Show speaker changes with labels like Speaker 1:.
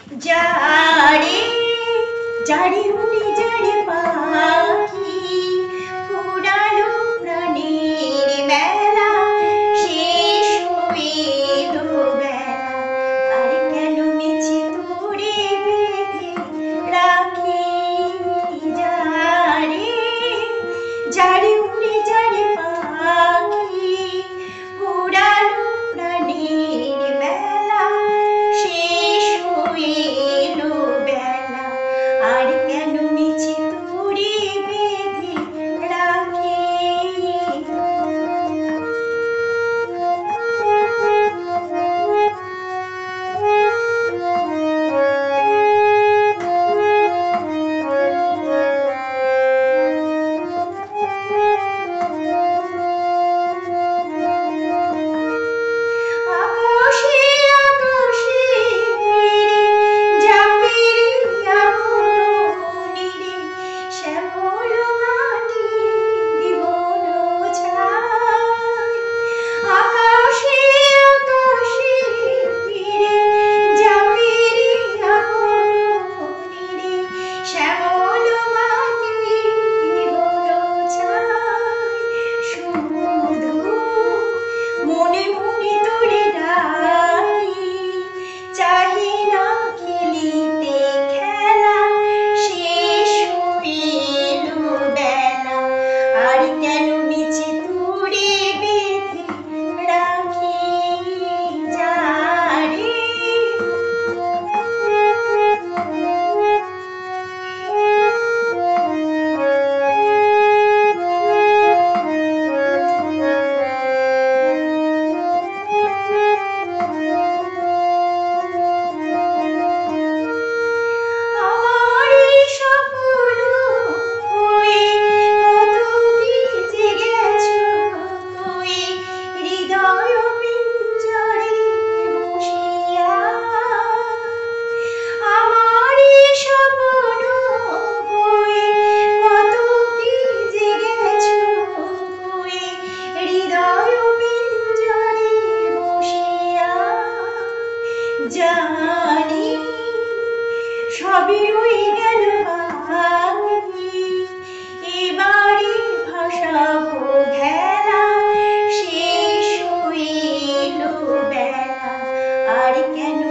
Speaker 1: যারে যারে উড়ে যারে পাখি পুরানো প্রাণের মেলা শেষ হইল বেলা আর কেন মিছে তোরে বেঁধে রাখি যারে যারে উড়ে যারে পাখি পুরানো প্রাণের মেলা শেষ হইল বেলা আর কেন মিছে তোরে বেঁধে রাখি জানি সবই রয়ে গেল বাকি এবারে ভাসাবো ভেলা শেষ হইল বেলা আর কেন